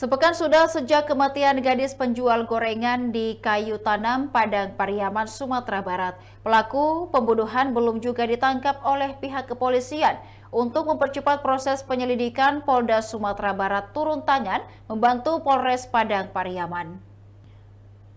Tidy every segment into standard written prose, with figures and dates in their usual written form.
Sepekan sudah sejak kematian gadis penjual gorengan di Kayu Tanam, Padang Pariaman, Sumatera Barat. Pelaku pembunuhan belum juga ditangkap oleh pihak kepolisian. Untuk mempercepat proses penyelidikan, Polda Sumatera Barat turun tangan membantu Polres Padang Pariaman.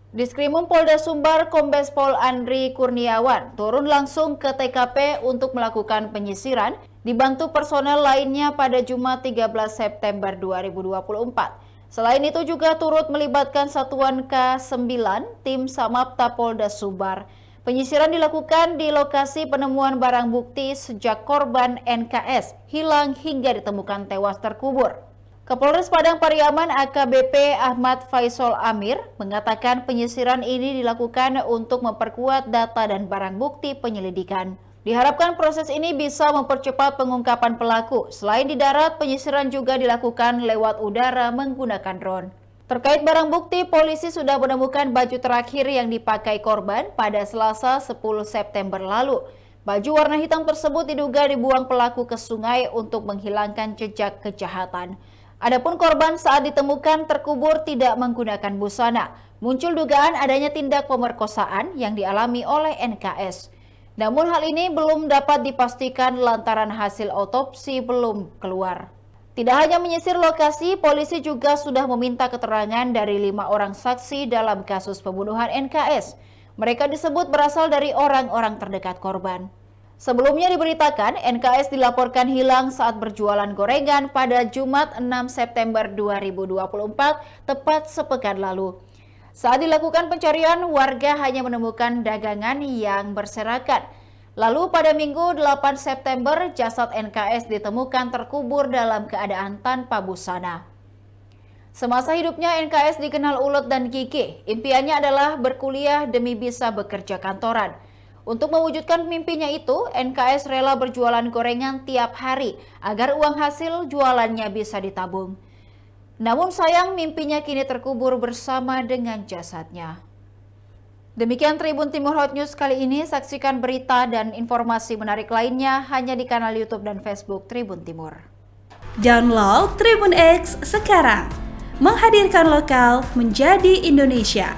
Diskrimum Polda Sumbar Kombes Pol Andri Kurniawan turun langsung ke TKP untuk melakukan penyisiran, dibantu personel lainnya pada Jumat 13 September 2024. Selain itu juga turut melibatkan Satuan K9 Tim Samapta Polda Sumbar. Penyisiran dilakukan di lokasi penemuan barang bukti sejak korban NKS hilang hingga ditemukan tewas terkubur. Kapolres Padang Pariaman AKBP Ahmad Faisal Amir mengatakan penyisiran ini dilakukan untuk memperkuat data dan barang bukti penyelidikan. Diharapkan proses ini bisa mempercepat pengungkapan pelaku. Selain di darat, penyisiran juga dilakukan lewat udara menggunakan drone. Terkait barang bukti, polisi sudah menemukan baju terakhir yang dipakai korban pada Selasa 10 September lalu. Baju warna hitam tersebut diduga dibuang pelaku ke sungai untuk menghilangkan jejak kejahatan. Adapun korban saat ditemukan terkubur tidak menggunakan busana. Muncul dugaan adanya tindak pemerkosaan yang dialami oleh NKS. Namun hal ini belum dapat dipastikan lantaran hasil otopsi belum keluar. Tidak hanya menyisir lokasi, polisi juga sudah meminta keterangan dari 5 orang saksi dalam kasus pembunuhan NKS. Mereka disebut berasal dari orang-orang terdekat korban. Sebelumnya diberitakan NKS dilaporkan hilang saat berjualan gorengan pada Jumat 6 September 2024, tepat sepekan lalu. Saat dilakukan pencarian, warga hanya menemukan dagangan yang berserakan. Lalu pada Minggu 8 September, jasad NKS ditemukan terkubur dalam keadaan tanpa busana. Semasa hidupnya, NKS dikenal ulet dan gigih. Impiannya adalah berkuliah demi bisa bekerja kantoran. Untuk mewujudkan mimpinya itu, NKS rela berjualan gorengan tiap hari agar uang hasil jualannya bisa ditabung. Namun sayang mimpinya kini terkubur bersama dengan jasadnya. Demikian Tribun Timur Hot News kali ini. Saksikan berita dan informasi menarik lainnya hanya di kanal YouTube dan Facebook Tribun Timur. Download Tribun X sekarang. Menghadirkan lokal menjadi Indonesia.